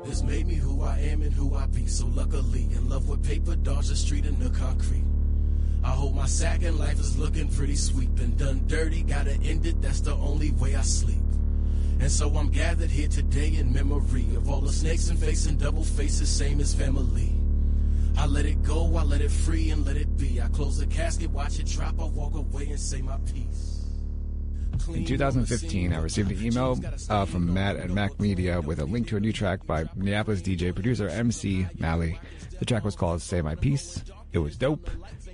It's made me who I am and who I be. So luckily, in love with paper, dodge the street and the concrete. I hope my sack and life is looking pretty sweet. Been done dirty, gotta end it, that's the only way I sleep. And so I'm gathered here today in memory of all the snakes and facing double faces, same as family. I let it go, I let it free and let it be. I close the casket, watch it drop, I walk away and say my piece. In 2015, I received an email from Matt at Mac Media with a link to a new track by Minneapolis DJ producer Emcee, MaLLY. The track was called Say My Piece. It was dope.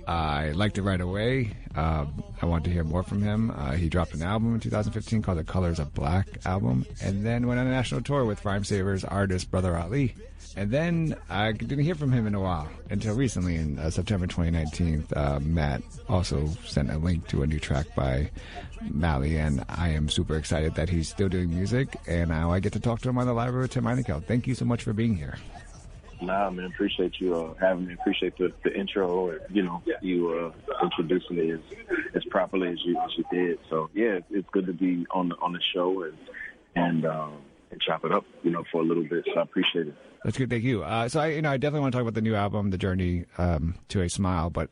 I liked it right away. I wanted to hear more from him. He dropped an album in 2015 called The Colors of Black album, and then went on a national tour with Rhyme Savers artist Brother Ali. And then I didn't hear from him in a while until recently in September 2019. Matt also sent a link to a new track by MaLLY, and I am super excited that he's still doing music, and now I get to talk to him on the library with Tim Einenkel. Thank you so much for being here. Nah, man, appreciate you having me. Appreciate the intro, or, you introducing me as properly as you did. So yeah, it's good to be on the show and chop it up, for a little bit. So I appreciate it. That's good. Thank you. So I definitely want to talk about the new album, The Journey to a Smile. But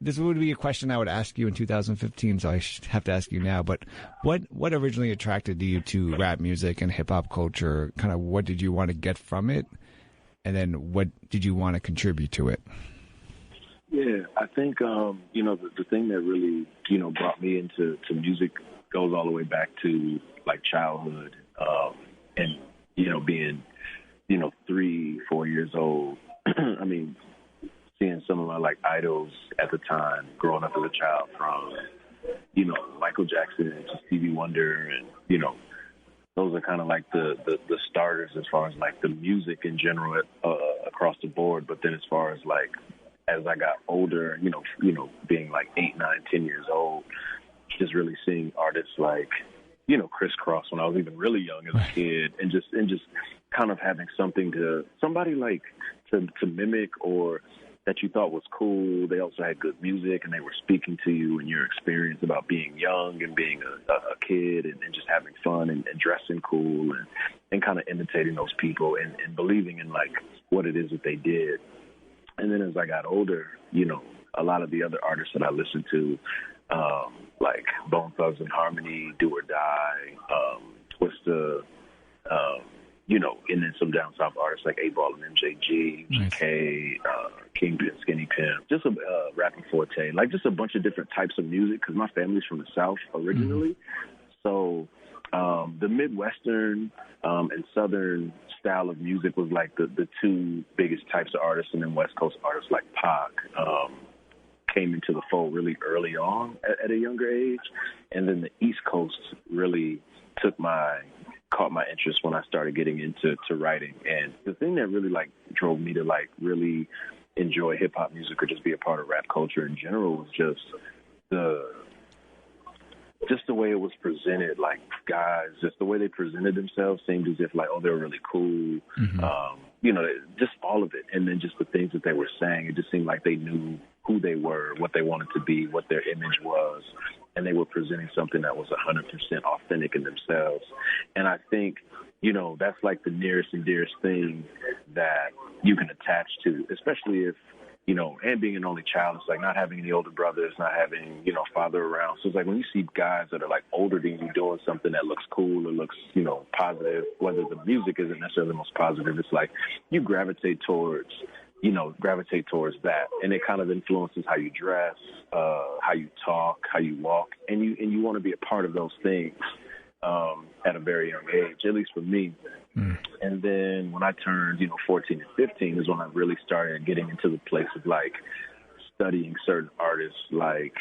this would be a question I would ask you in 2015, so I have to ask you now. But what originally attracted you to rap music and hip hop culture? Kind of what did you want to get from it? And then what did you want to contribute to it? Yeah, I think, the thing that really, brought me into music goes all the way back to, like, childhood and, being, 3-4 years old. I mean, seeing some of my, like, idols at the time, growing up as a child from, Michael Jackson to Stevie Wonder and, those are kind of like the starters as far as like the music in general across the board. But then as far as like as I got older, being like 8, 9, 10 years old, just really seeing artists like Crisscross when I was even really young as a kid, and just kind of having somebody like to mimic or that you thought was cool. They also had good music, and they were speaking to you and your experience about being young and being a kid and just having fun and dressing cool and kind of imitating those people and believing in, like, what it is that they did. And then as I got older, a lot of the other artists that I listened to, like Bone Thugs and Harmony, Do or Die, Twista, and then some down south artists like 8-Ball and MJG, GK, Kingpin, Skinny Pimp, just a Rapping Forte, like just a bunch of different types of music, because my family's from the South originally. So the Midwestern and Southern style of music was like the two biggest types of artists, and then West Coast artists like Pac came into the fold really early on at a younger age. And then the East Coast really caught my interest when I started getting into writing. And the thing that really like drove me to like really enjoy hip hop music or just be a part of rap culture in general was just the way it was presented. Like, guys, just the way they presented themselves seemed as if like, oh, they were really cool. Just all of it. And then just the things that they were saying, it just seemed like they knew who they were, what they wanted to be, what their image was. And they were presenting something that was 100% authentic in themselves. And I think, that's like the nearest and dearest thing that you can attach to, especially if, and being an only child, it's like not having any older brothers, not having, father around. So it's like when you see guys that are like older than you doing something that looks cool or looks, positive, whether the music isn't necessarily the most positive, it's like you gravitate towards that. And it kind of influences how you dress, how you talk, how you walk, and you want to be a part of those things at a very young age, at least for me. And then when I turned, 14 and 15 is when I really started getting into the place of like studying certain artists like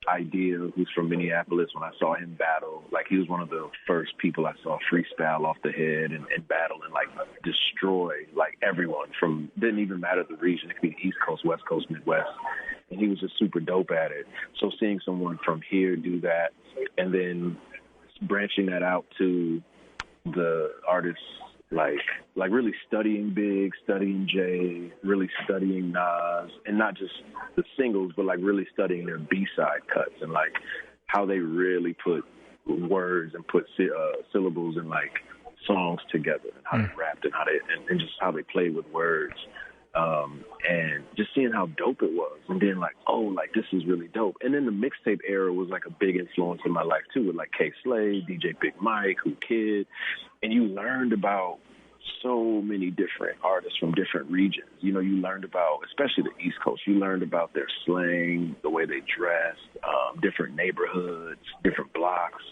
Idea, who's from Minneapolis. When I saw him battle, like he was one of the first people I saw freestyle off the head and battle and like destroy like everyone from, didn't even matter the region. It could be the East Coast, West Coast, Midwest. And he was just super dope at it. So seeing someone from here do that and then branching that out to the artists like really studying Big, studying Jay, really studying Nas, and not just the singles, but like really studying their B-side cuts and like how they really put words and put syllables and like songs together and how they rapped and how they and just how they played with words. And just seeing how dope it was and being like, oh, like this is really dope. And then the mixtape era was like a big influence in my life too, with like K Slade, DJ Big Mike, Who Kid. And you learned about so many different artists from different regions. You know, you learned about, especially the East Coast, you learned about their slang, the way they dressed, different neighborhoods, different blocks,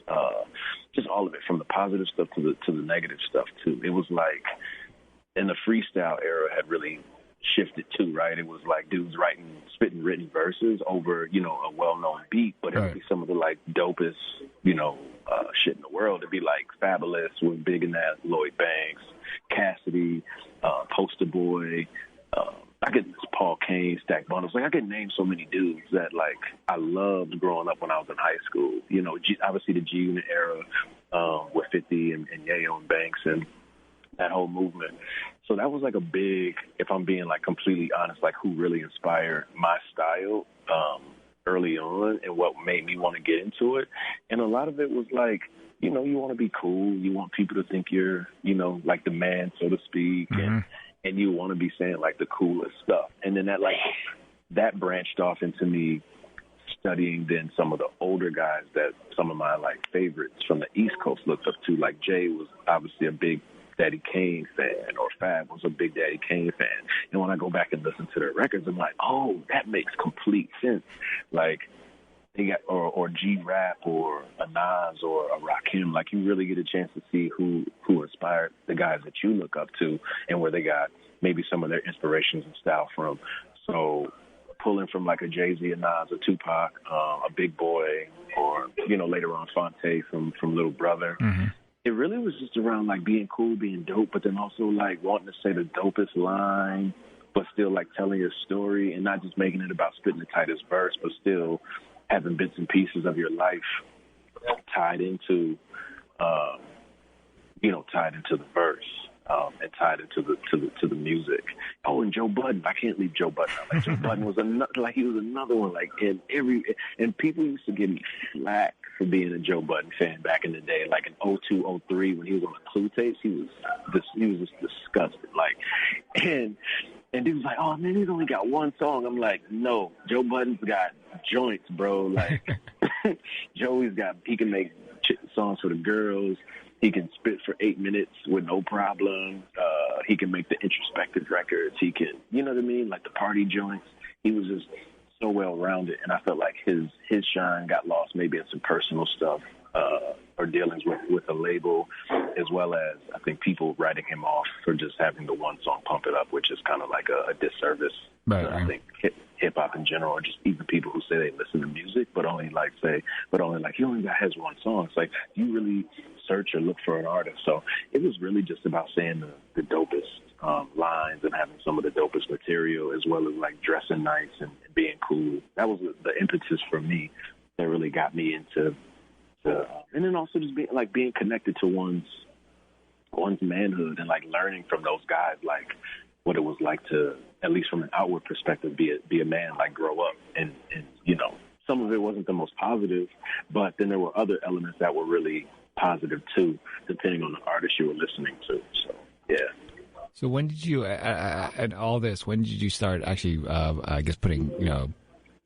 just all of it, from the positive stuff to the negative stuff too. It was like, and the freestyle era had really shifted too, right? It was like dudes spitting written verses over, you know, a well-known beat, but it would be some of the like dopest, you know, shit in the world. It'd be like Fabulous was big in that, Lloyd Banks, Cassidy, Poster Boy, I could Paul Kane, Stack Bundles. Like I could name so many dudes that like I loved growing up when I was in high school. You know, obviously the G Unit era with 50 and Yayo and Banks and that whole movement. So that was like a big, if I'm being like completely honest, like who really inspired my style early on and what made me want to get into it. And a lot of it was like, you know, you want to be cool. You want people to think you're, you know, like the man, so to speak. And you want to be saying like the coolest stuff. And then that branched off into me studying then some of the older guys that some of my like favorites from the East Coast looked up to. Like Jay was obviously a big Daddy Kane fan, or Fab was a big Daddy Kane fan. And when I go back and listen to their records, I'm like, oh, that makes complete sense. Like they got, or G-Rap or a Nas or a Rakim, like you really get a chance to see who inspired the guys that you look up to and where they got maybe some of their inspirations and style from. So pulling from like a Jay-Z, a Nas, a Tupac, a Big Boy, or, you know, later on Fonte from Little Brother. It really was just around like being cool, being dope, but then also like wanting to say the dopest line, but still like telling your story and not just making it about spitting the tightest verse, but still having bits and pieces of your life tied into, tied into the verse. And tied into the music. Oh, and Joe Budden, I can't leave Joe Budden out. Like Joe Budden was another one. Like and people used to give me flack for being a Joe Budden fan back in the day. Like in 02, 03 when he was on the Clue tapes, he was just disgusted. Like, and dude was like, oh man, he's only got one song. I'm like, no, Joe Budden's got joints, bro. Like he can make songs for the girls. He can spit for 8 minutes with no problem. He can make the introspective records. He can, you know what I mean? Like the party joints. He was just so well-rounded. And I felt like his shine got lost maybe in some personal stuff or dealings with a label, as well as I think people writing him off for just having the one song Pump It Up, which is kind of like a disservice. Right. I think hip-hop in general, or just even people who say they listen to music, but only he only has one song. It's like, do you really search or look for an artist? So it was really just about saying the dopest lines and having some of the dopest material, as well as like dressing nice and being cool. That was the impetus for me that really got me into and then also just being connected to one's manhood and like learning from those guys, like what it was like to, at least from an outward perspective, be a man, like grow up. And you know, some of it wasn't the most positive, but then there were other elements that were really positive too, depending on the artist you were listening to. So, yeah. So when did you, and all this, when did you start actually, I guess, putting, you know,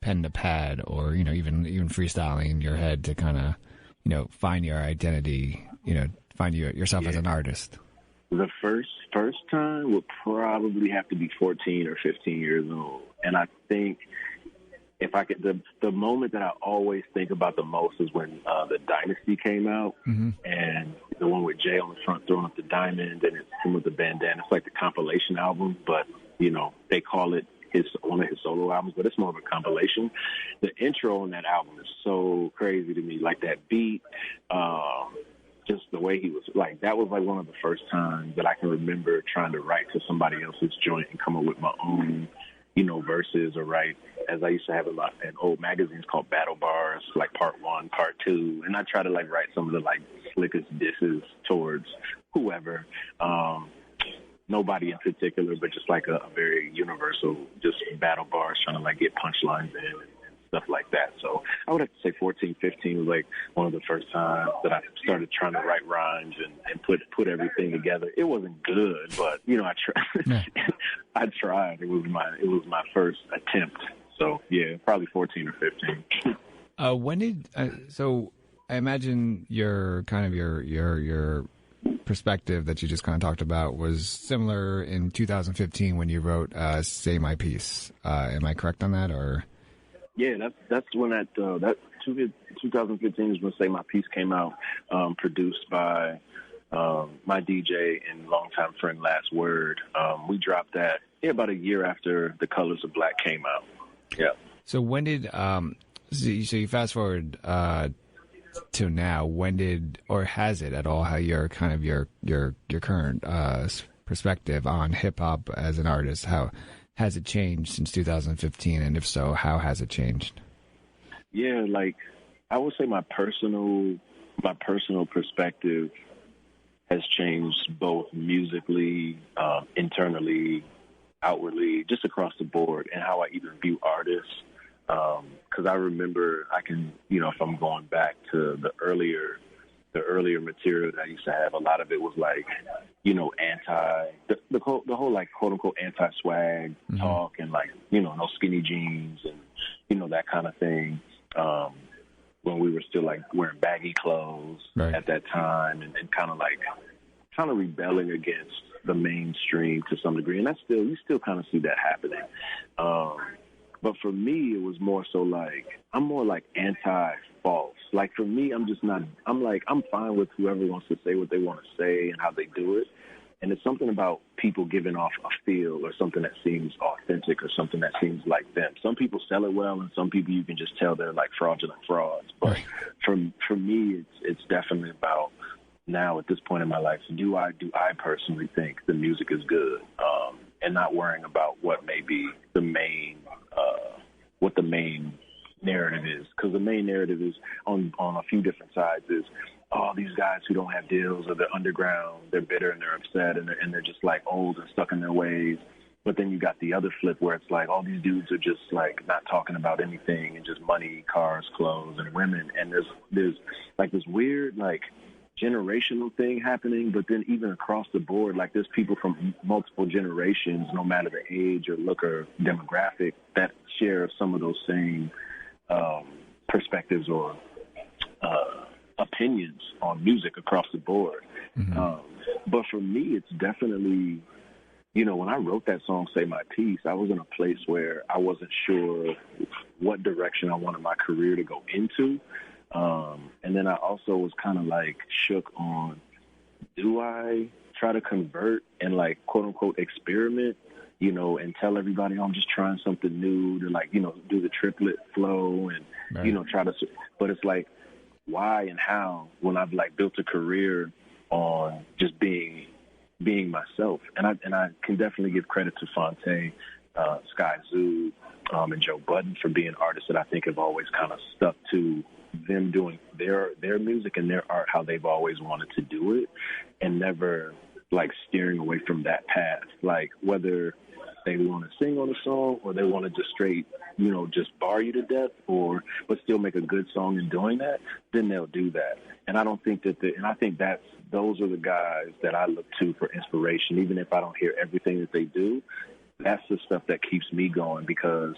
pen to pad, or, you know, even freestyling in your head to kind of, you know, find your identity, you know, find yourself as an artist? The first time would probably have to be 14 or 15 years old. And I think if I could, the moment that I always think about the most is when the Dynasty came out, and the one with Jay on the front throwing up the diamond, and it's him with the bandana. It's like the compilation album, but, you know, they call it one of his solo albums, but it's more of a compilation. The intro on that album is so crazy to me, like that beat, just the way he was, like, that was like one of the first times that I can remember trying to write to somebody else's joint and come up with my own, you know, verses, or write, as I used to have in old magazines called Battle Bars, like part 1, part 2, and I try to like write some of the like slickest disses towards whoever. Nobody in particular, but just like a very universal, just battle bars, trying to like get punchlines in and stuff like that. So I would have to say 14, 15 was like one of the first times that I started trying to write rhymes and put everything together. It wasn't good, but you know, I tried. Yeah. I tried. It was my first attempt. So yeah, probably 14 or 15. When did so? I imagine your kind of your perspective that you just kind of talked about was similar in 2015 when you wrote "Say My Piece." Am I correct on that, or? Yeah, that's when that 2015 is when "Say My Piece" came out, produced by my DJ and longtime friend Last Word. We dropped that about a year after "The Colors of Black" came out. Yeah. So when did so you fast forward to now? When did, or has it at all, how your kind of your current perspective on hip hop as an artist, how has it changed since 2015, and if so, how has it changed? Yeah, like I would say my personal perspective has changed both musically, internally, outwardly, just across the board, and how I even view artists. Because I remember, if I'm going back to the earlier material that I used to have, a lot of it was like, the whole like quote unquote anti-swag talk, and like, no skinny jeans and, that kind of thing. When we were still like wearing baggy clothes at that time, and kind of rebelling against the mainstream to some degree. And you still kind of see that happening. But for me, it was more so like, I'm more like anti-false. Like for me, I'm fine with whoever wants to say what they want to say and how they do it. And it's something about people giving off a feel or something that seems authentic or something that seems like them. Some people sell it well, and some people you can just tell they're like fraudulent frauds. But for me, it's definitely about, now at this point in my life, do I personally think the music is good, and not worrying about what may be the main narrative is, because the main narrative is on a few different sides is, these guys who don't have deals, or they're underground, they're bitter and they're upset, and they're just like old and stuck in their ways. But then you got the other flip where it's like all these dudes are just like not talking about anything and just money, cars, clothes, and women. And there's like this weird like generational thing happening, but then even across the board, like there's people from multiple generations, no matter the age or look or demographic, that share some of those same perspectives or opinions on music across the board. But for me, it's definitely, when I wrote that song, Say My Piece, I was in a place where I wasn't sure what direction I wanted my career to go into. And then I also was kind of like shook on, do I try to convert and like quote unquote experiment, and tell everybody I'm just trying something new to like, do the triplet flow and, try to, but it's like, why and how, when I've like built a career on just being myself. And I can definitely give credit to Fontaine, Sky Zoo, and Joe Budden for being artists that I think have always kind of stuck to them doing their music and their art how they've always wanted to do it, and never like steering away from that path. Like whether they want to sing on a song or they want to just straight, just bar you to death, but still make a good song in doing that, then they'll do that. And I don't think I think those are the guys that I look to for inspiration. Even if I don't hear everything that they do, that's the stuff that keeps me going, because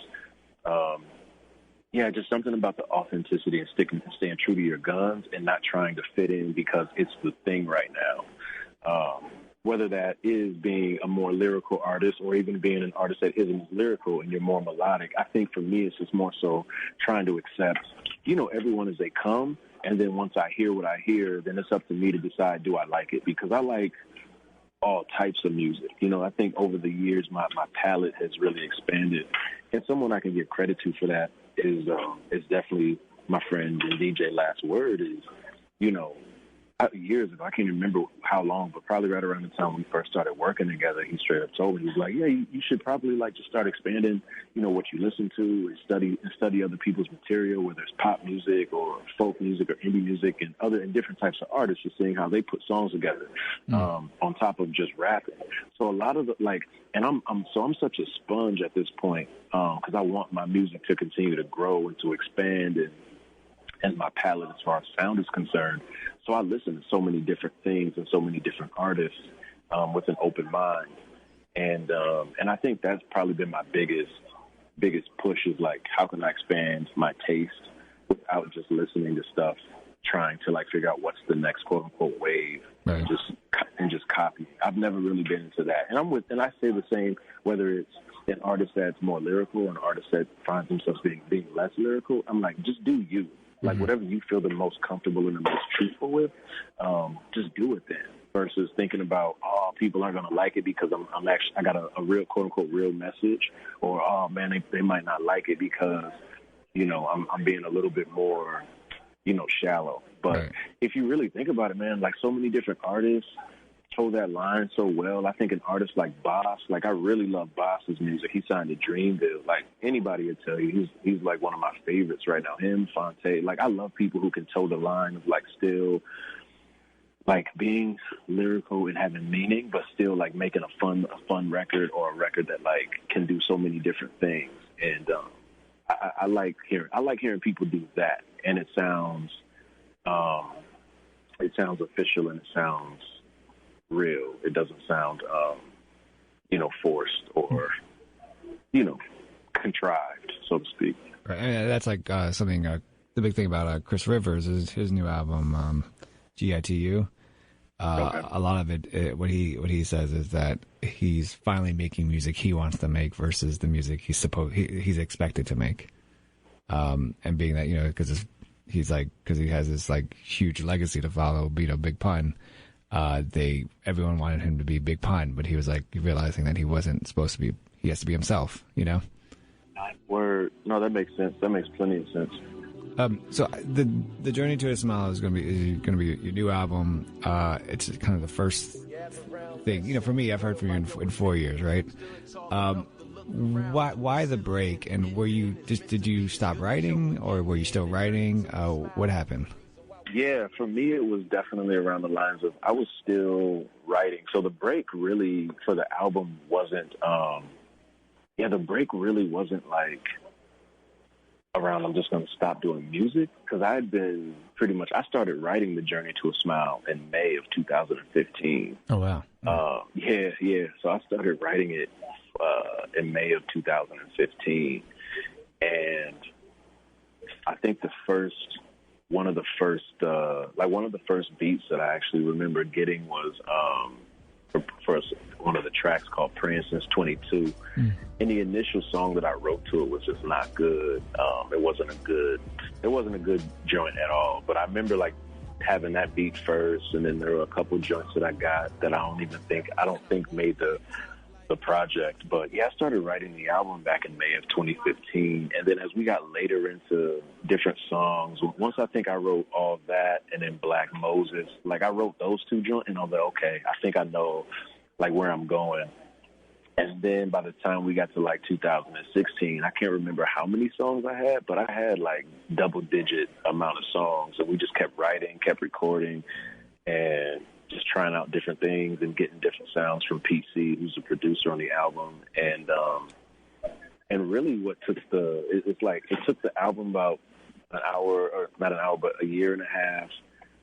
just something about the authenticity and staying true to your guns and not trying to fit in because it's the thing right now. Whether that is being a more lyrical artist or even being an artist that isn't lyrical and you're more melodic, I think for me it's just more so trying to accept, everyone as they come. And then once I hear what I hear, then it's up to me to decide, do I like it? Because I like all types of music. I think over the years, my palette has really expanded. And someone I can give credit to for that is definitely my friend and DJ Last Word is, years ago, I can't remember how long, but probably right around the time we first started working together, he straight up told me, he was like, yeah, you should probably like just start expanding, you know, what you listen to and study other people's material, whether it's pop music or folk music or indie music and different types of artists, just seeing how they put songs together on top of just rapping. So a lot of and I'm such a sponge at this point because I want my music to continue to grow and to expand and my palette as far as sound is concerned. So I listen to so many different things and so many different artists with an open mind. And I think that's probably been my biggest push is like, how can I expand my taste without just listening to stuff, trying to like figure out what's the next quote unquote wave and just copy. I've never really been into that. And I say the same, whether it's an artist that's more lyrical, an artist that finds themselves being less lyrical. I'm like, just do you. Like, whatever you feel the most comfortable and the most truthful with, just do it then. Versus thinking about, oh, people aren't going to like it because I got a real, quote unquote, real message, or oh man, they might not like it because, you know, I'm being a little bit more, you know, shallow. But if you really think about it, man, like so many different artists toe that line so well. I think an artist like Boss, like I really love Boss's music. He signed to Dreamville. Like anybody would tell you, he's like one of my favorites right now. Him, Fonte. Like I love people who can toe the line of like still like being lyrical and having meaning, but still like making a fun record or a record that like can do so many different things. And I like hearing people do that, and it sounds official and it sounds real. It doesn't sound, you know, forced or, you know, contrived, so to speak. Right. And that's like something. The big thing about Chris Rivers is his new album, GITU. A lot of it, what he says is that he's finally making music he wants to make versus the music he's expected to make. And being that, you know, because he has this like huge legacy to follow, you know, Big Pun. Everyone wanted him to be Big Pun, but he was like realizing that he wasn't supposed to be. He has to be himself, you know. Word. No, that makes sense. That makes plenty of sense. So the Journey to a Smile is going to be your new album. It's kind of the first thing, you know. For me, I've heard from you in 4 years, right? Why the break? And did you stop writing, or were you still writing? What happened? Yeah, for me, it was definitely around the lines of I was still writing. So the break really for the album wasn't. The break really wasn't like around I'm just going to stop doing music, because I had been I started writing The Journey to a Smile in May of 2015. Oh, wow. Yeah. So I started writing it in May of 2015. And I think one of the first beats that I actually remember getting was for one of the tracks called Praying Since 22. And the initial song that I wrote to it was just not good. It wasn't a good joint at all. But I remember like having that beat first, and then there were a couple joints that I got that I don't think made the project. But yeah, I started writing the album back in May of 2015. And then as we got later into different songs, once I think I wrote All That and then Black Moses, like I wrote those two joints and I was like, okay, I think I know like where I'm going. And then by the time we got to like 2016, I can't remember how many songs I had, but I had like double-digit amount of songs. And we just kept writing, kept recording, and just trying out different things and getting different sounds from PC, who's the producer on the album. And really what took it took the album about an hour, or not an hour, but a year and a half,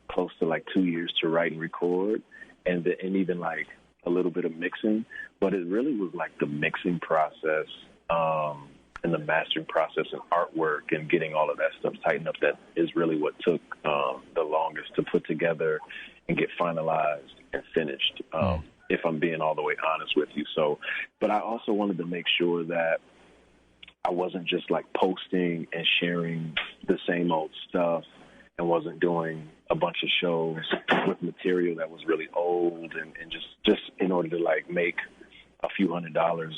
close to like 2 years to write and record, and even like a little bit of mixing. But it really was like the mixing process and the mastering process and artwork and getting all of that stuff tightened up that is really what took the longest to put together and get finalized and finished, if I'm being all the way honest with you. So, but I also wanted to make sure that I wasn't just like posting and sharing the same old stuff and wasn't doing a bunch of shows with material that was really old and just in order to like make a few $100s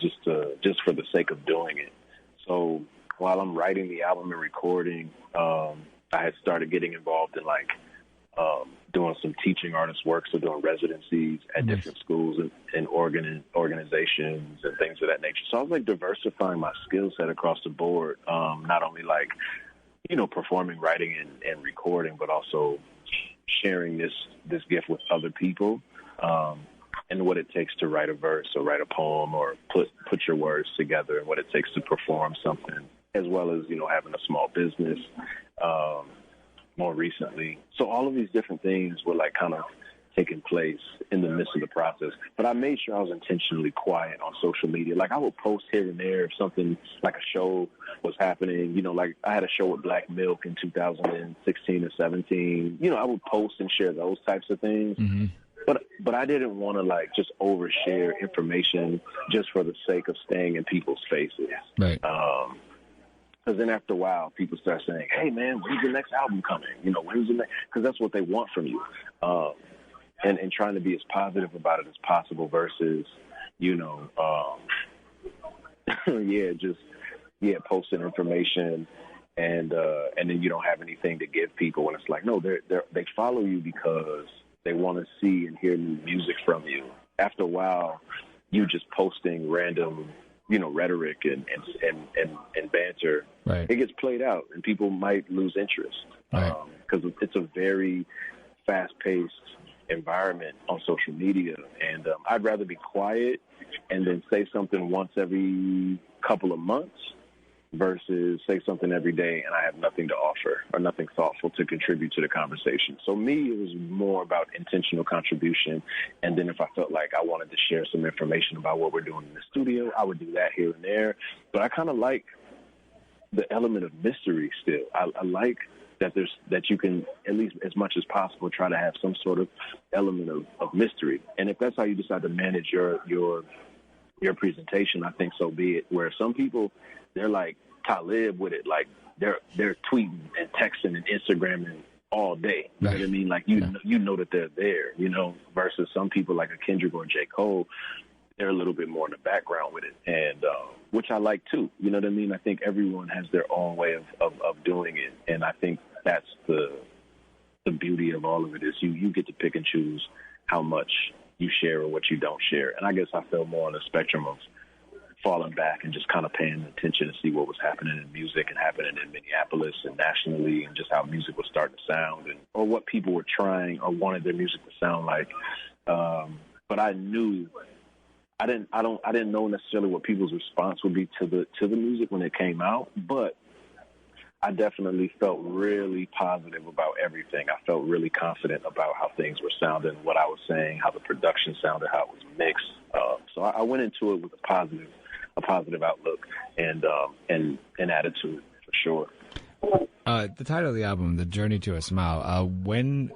just for the sake of doing it. So while I'm writing the album and recording, I had started getting involved in like doing some teaching artist work, so doing residencies at different schools and organizations and things of that nature. So I was like diversifying my skill set across the board, not only like, you know, performing, writing, and recording, but also sharing this gift with other people, and what it takes to write a verse or write a poem or put your words together, and what it takes to perform something, as well as, you know, having a small business more recently. So all of these different things were like kind of taking place in the midst of the process. But I made sure I was intentionally quiet on social media. Like I would post here and there if something like a show was happening. You know, like I had a show with Black Milk in 2016 or 17. You know, I would post and share those types of things. Mm-hmm. But I didn't want to like just overshare information just for the sake of staying in people's faces. Right. Because then after a while, people start saying, hey, man, when's the next album coming? You know, when's the next? Because that's what they want from you. And trying to be as positive about it as possible versus, you know, posting information and then you don't have anything to give people. And it's like, no, they follow you because they want to see and hear new music from you. After a while, you just posting random, you know, rhetoric and banter. Right. It gets played out, and people might lose interest because it's a very fast-paced environment on social media. And I'd rather be quiet and then say something once every couple of months versus say something every day and I have nothing to offer or nothing thoughtful to contribute to the conversation. So me, it was more about intentional contribution. And then if I felt like I wanted to share some information about what we're doing in the studio, I would do that here and there. But I kind of like the element of mystery still. I like that you can, at least as much as possible, try to have some sort of element of mystery. And if that's how you decide to manage your presentation, I think so be it. Where some people, they're like Talib with it, like they're tweeting and texting and Instagramming all day. You know what I mean? Like you know that they're there, you know, versus some people like a Kendrick or J. Cole, they're a little bit more in the background with it, and which I like too. You know what I mean? I think everyone has their own way of doing it, and I think that's the beauty of all of it is you get to pick and choose how much you share or what you don't share. And I guess I fell more on the spectrum of falling back and just kind of paying attention to see what was happening in music and happening in Minneapolis and nationally, and just how music was starting to sound, or what people were trying or wanted their music to sound like. But I knew I didn't know necessarily what people's response would be to the music when it came out, but I definitely felt really positive about everything. I felt really confident about how things were sounding, what I was saying, how the production sounded, how it was mixed. So I went into it with a positive outlook and attitude for sure. The title of the album, "The Journey to a Smile." When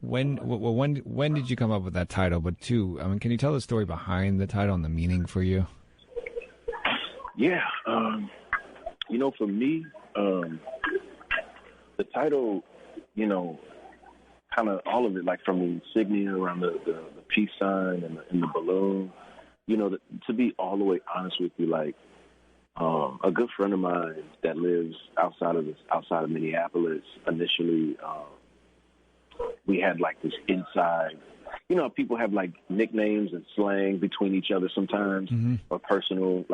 did you come up with that title? But two, I mean, can you tell the story behind the title and the meaning for you? Yeah, you know, for me, the title, you know, kind of all of it, like from the insignia around the peace sign and the balloon, you know, to be all the way honest with you, like a good friend of mine that lives outside of Minneapolis, initially, we had like this inside, you know, people have like nicknames and slang between each other sometimes, mm-hmm. or personal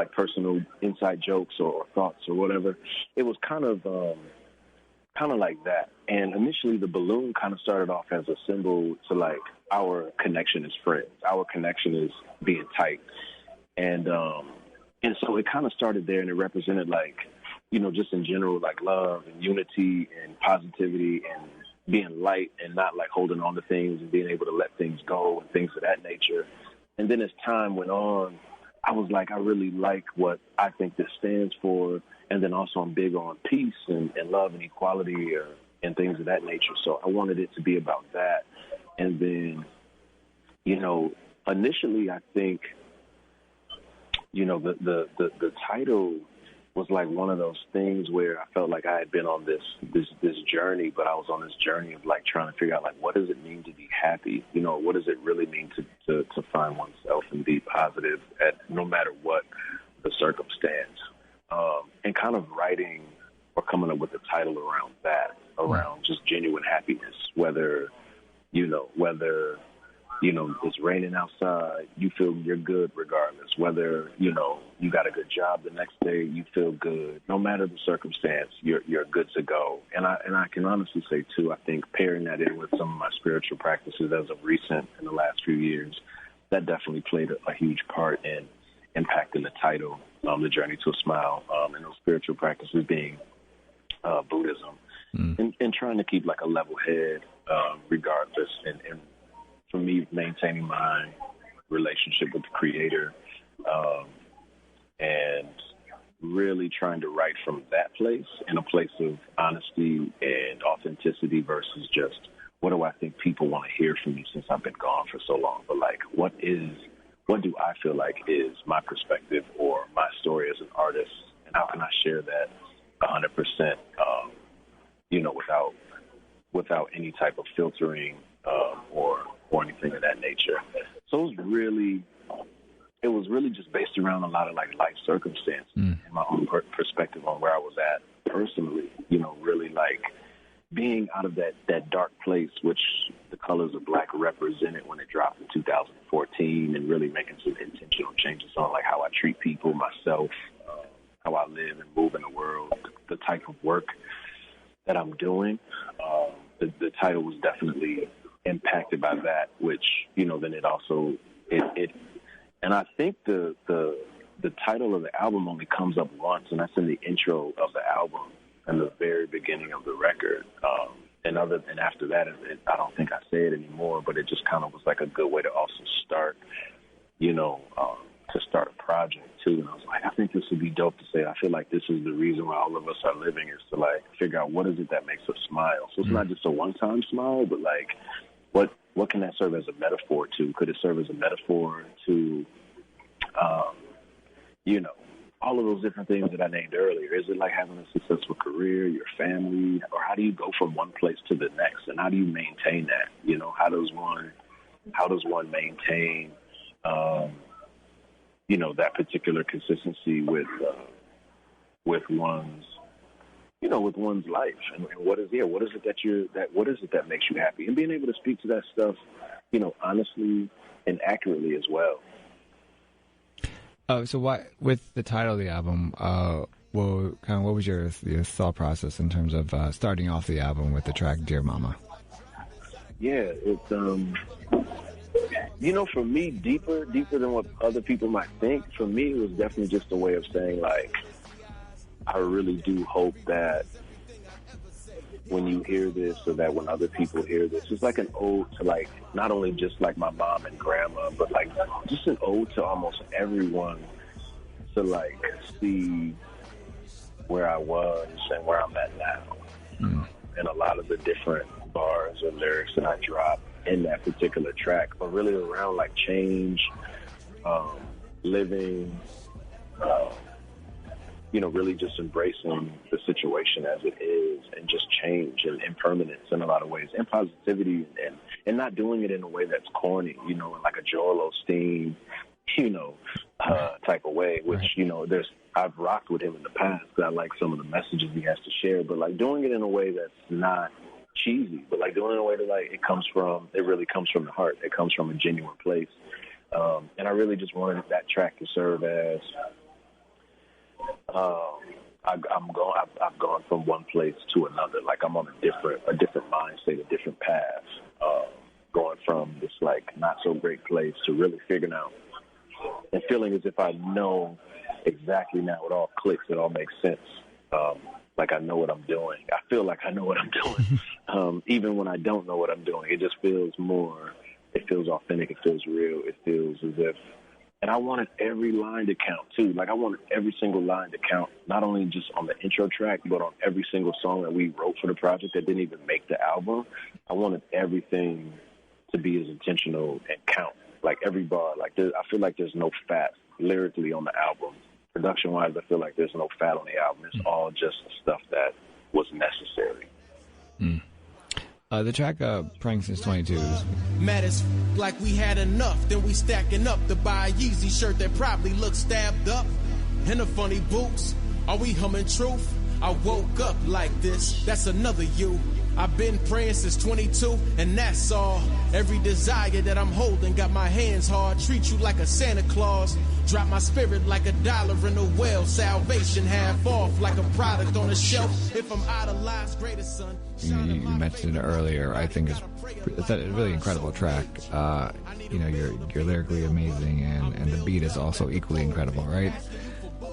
inside jokes or thoughts or whatever. It was kind of like that. And initially the balloon kind of started off as a symbol to like our connection as friends. Our connection is being tight. And so it kind of started there, and it represented like, you know, just in general, like love and unity and positivity and being light and not like holding on to things and being able to let things go and things of that nature. And then as time went on, I was like, I really like what I think this stands for. And then also I'm big on peace and love and equality and things of that nature. So I wanted it to be about that. And then, you know, initially I think, you know, the title was like one of those things where I felt like I had been on this journey, but I was on this journey of like trying to figure out like, what does it mean to be happy? You know, what does it really mean to find oneself and be positive at no matter what the circumstance? And kind of writing or coming up with a title around that, around just genuine happiness, whether whether, it's raining outside, you feel you're good regardless. Whether, you got a good job the next day, you feel good. No matter the circumstance, you're good to go. And I can honestly say, too, I think pairing that in with some of my spiritual practices as of recent in the last few years, that definitely played a huge part in impacting the title, The Journey to a Smile, and those spiritual practices being Buddhism, and trying to keep like a level head regardless, and for me, maintaining my relationship with the Creator, and really trying to write from that place, in a place of honesty and authenticity versus just, what do I think people want to hear from me since I've been gone for so long? But like, what do I feel like is my perspective or my story as an artist, and how can I share that 100%, without any type of filtering or anything of that nature. So it was really just based around a lot of like life circumstances and my own perspective on where I was at personally. Really like being out of that dark place, which the Colors of Black represented when it dropped in 2014, and really making some intentional changes on like how I treat people, myself, how I live and move in the world, the type of work that I'm doing. The title was definitely impacted by that, which, then it also, and I think the title of the album only comes up once, and that's in the intro of the album and the very beginning of the record. And after that, I don't think I say it anymore, but it just kind of was like a good way to also start, to start a project too. And I was like, I think this would be dope to say. I feel like this is the reason why all of us are living, is to like figure out what is it that makes us smile. So it's not just a one-time smile, but like what can that serve as a metaphor to? Could it serve as a metaphor to, all of those different things that I named earlier? Is it like having a successful career, your family, or how do you go from one place to the next, and how do you maintain that? How does one maintain, that particular consistency with one's, with one's life, and what is it that makes you happy, and being able to speak to that stuff, honestly and accurately as well. So what, with the title of the album, what was your thought process in terms of starting off the album with the track Dear Mama? Yeah, it's for me, deeper than what other people might think. For me, it was definitely just a way of saying, like, I really do hope that when you hear this, or that when other people hear this, it's like an ode to, like, not only just like my mom and grandma, but like just an ode to almost everyone, to like see where I was and where I'm at now, and a lot of the different bars or lyrics that I drop in that particular track, but really around like change, living, really just embracing the situation as it is, and just change and impermanence in a lot of ways, and positivity, and not doing it in a way that's corny, in like a Joel Osteen, type of way, which, I've rocked with him in the past because I like some of the messages he has to share, but like doing it in a way that's not cheesy, but like doing it in a way that like it really comes from the heart. It comes from a genuine place. And I really just wanted that track to serve as, I've gone from one place to another. Like I'm on a different mindset, a different path, going from this like not so great place to really figuring out and feeling as if I know exactly now. It all clicks. It all makes sense. Like I know what I'm doing. I feel like I know what I'm doing. Even when I don't know what I'm doing, it just feels it feels authentic. It feels real. It feels as if, and I wanted every line to count too. Like I wanted every single line to count, not only just on the intro track, but on every single song that we wrote for the project that didn't even make the album. I wanted everything to be as intentional and count. Like every bar, like I feel like there's no fat lyrically on the album. Production-wise, I feel like there's no fat on the album. It's all just stuff that was necessary. The track Prank Since 22. Mad as like we had enough, then we stacking up to buy a Yeezy shirt that probably looks stabbed up. And the funny boots, are we humming truth? I woke up like this, that's another you. I've been praying since 22, and that's all. Every desire that I'm holding got my hands hard. Treat you like a Santa Claus. Drop my spirit like $1 in a well. Salvation half off like a product on a shelf. If I'm idolized, greatest son. You mentioned it earlier. I think it's a really incredible track. You know, you're lyrically amazing, and the beat is also equally incredible, right?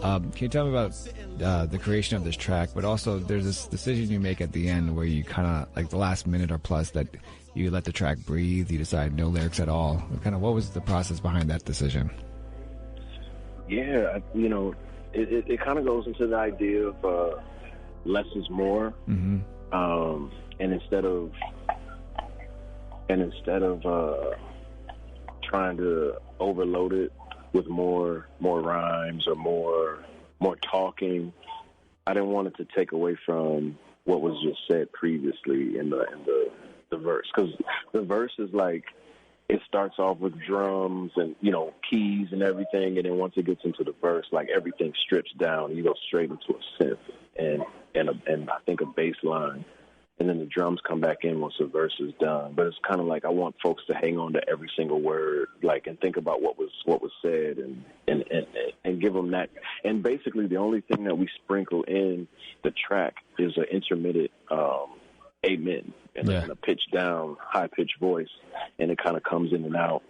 Can you tell me about the creation of this track, but also there's this decision you make at the end where you kind of, like the last minute or plus, that you let the track breathe, you decide no lyrics at all. What was the process behind that decision? Yeah, you know, it kind of goes into the idea of less is more. Mm-hmm. And instead of trying to overload it with more rhymes or more talking, I didn't want it to take away from what was just said previously in the verse, because the verse is like, it starts off with drums and, you know, keys and everything, and then once it gets into the verse, like everything strips down. You go straight into a synth and I think a bass line. And then the drums come back in once the verse is done. But it's kind of like I want folks to hang on to every single word, like, and think about what was said, and give them that. And basically, the only thing that we sprinkle in the track is an intermittent amen and a pitch down, high pitched voice, and it kind of comes in and out.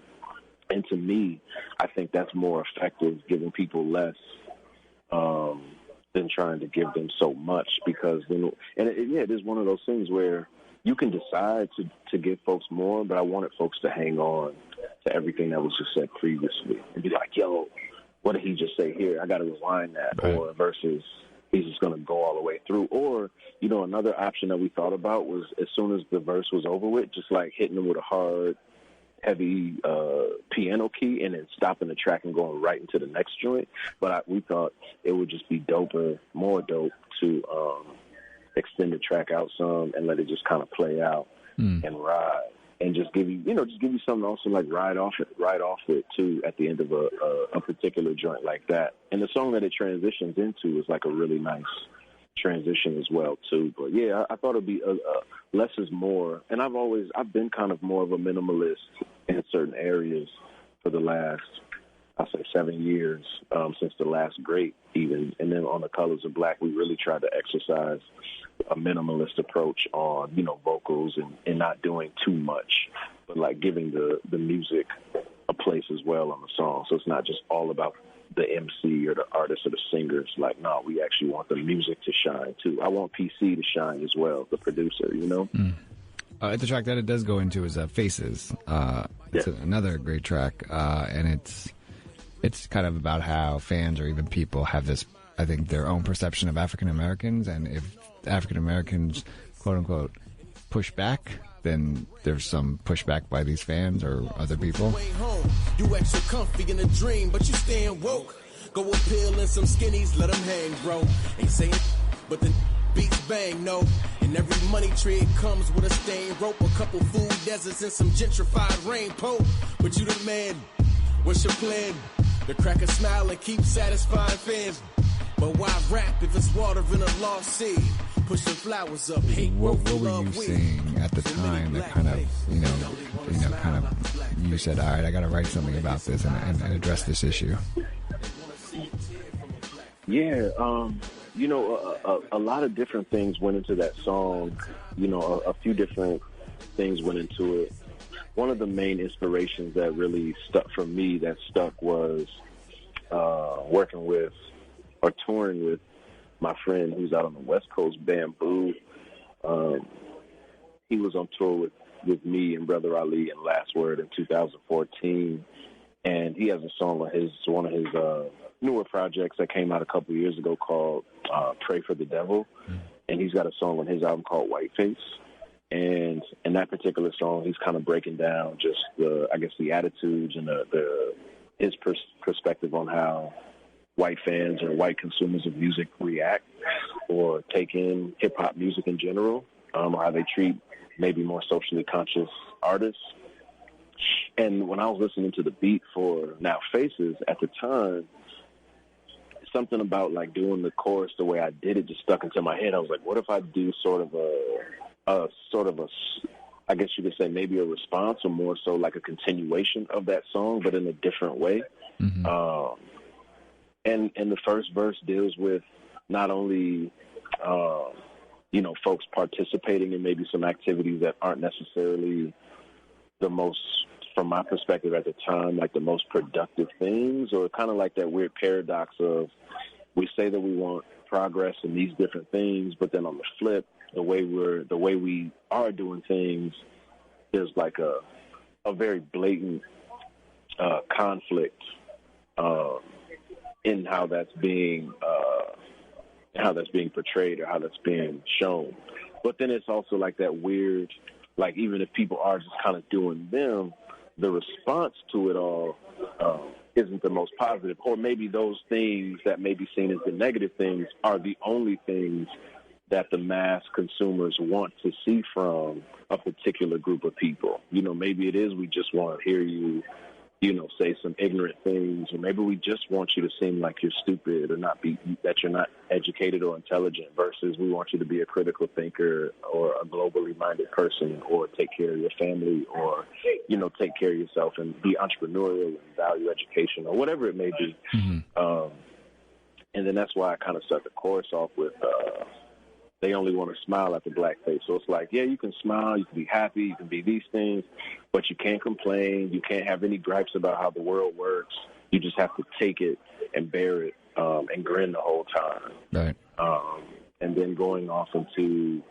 And to me, I think that's more effective, giving people less than trying to give them so much, because then, it is one of those things where you can decide to give folks more, but I wanted folks to hang on to everything that was just said previously and be like, yo, what did he just say here? I got to rewind that. Right. Or versus he's just going to go all the way through. Or, you know, another option that we thought about was as soon as the verse was over with, just like hitting them with a hard, heavy piano key and then stopping the track and going right into the next joint. But we thought it would just be more dope to extend the track out some and let it just kind of play out and ride, and just give you something also like ride off it too at the end of a particular joint like that. And the song that it transitions into is like a really nice transition as well too. But yeah, I thought it'd be less is more, and I've been kind of more of a minimalist in certain areas for the last, I'll say 7 years, since the last Great even. And then on The Colors of Black, we really tried to exercise a minimalist approach on, you know, vocals and not doing too much, but like giving the music a place as well on the song. So it's not just all about the MC or the artist or the singers. Like, no, we actually want the music to shine too. I want PC to shine as well, the producer, you know? The track that it does go into is Faces. It's another great track, and it's kind of about how fans or even people have this, I think, their own perception of African Americans, and if African Americans, quote unquote, push back, then there's some pushback by these fans or other people. You extra comfy in a dream, but you staying woke. Go appeal in some skinnies, let them hang, bro. Ain't saying, but the beats bang, no. And every money tree comes with a stained rope, a couple food deserts, and some gentrified rainbow. But you the man, what's your plan? To crack a smile and keep satisfying fans. But why rap if it's water in a lost sea? Pushing flowers up, hate, what were you saying at the time that kind of, you said, all right, I got to write something about this and address this issue? Yeah, you know, a lot of different things went into that song. You know, a few different things went into it. One of the main inspirations that really stuck for me, was working with or touring with my friend who's out on the West Coast, Bamboo. He was on tour with me and Brother Ali and Last Word in 2014, and he has a song on one of his newer projects that came out a couple years ago called Pray for the Devil, and he's got a song on his album called Whiteface. And in that particular song, he's kind of breaking down just the attitudes and his perspective on how white fans or white consumers of music react or take in hip-hop music in general, or how they treat maybe more socially conscious artists. And when I was listening to the beat for Now Faces at the time, something about like doing the chorus the way I did it just stuck into my head. I was like, what if I do sort of a sort of I guess you could say maybe a response, or more so like a continuation of that song, but in a different way. Mm-hmm. And the first verse deals with not only, folks participating in maybe some activities that aren't necessarily the most, from my perspective at the time, like the most productive things, or kind of like that weird paradox of, we say that we want progress in these different things, but then on the flip, the way we are doing things, there's like a very blatant conflict in how that's being portrayed or how that's being shown. But then it's also like that weird, like even if people are just kind of doing them, the response to it all isn't the most positive, or maybe those things that may be seen as the negative things are the only things that the mass consumers want to see from a particular group of people. Maybe it is we just want to hear you, say some ignorant things, or maybe we just want you to seem like you're stupid or that you're not educated or intelligent, versus we want you to be a critical thinker or a globally minded person, or take care of your family, or, take care of yourself and be entrepreneurial and value education, or whatever it may be. Mm-hmm. And then that's why I kind of start the chorus off with, they only want to smile at the blackface. So it's like, yeah, you can smile, you can be happy, you can be these things, but you can't complain. You can't have any gripes about how the world works. You just have to take it and bear it and grin the whole time. Right. And then going off into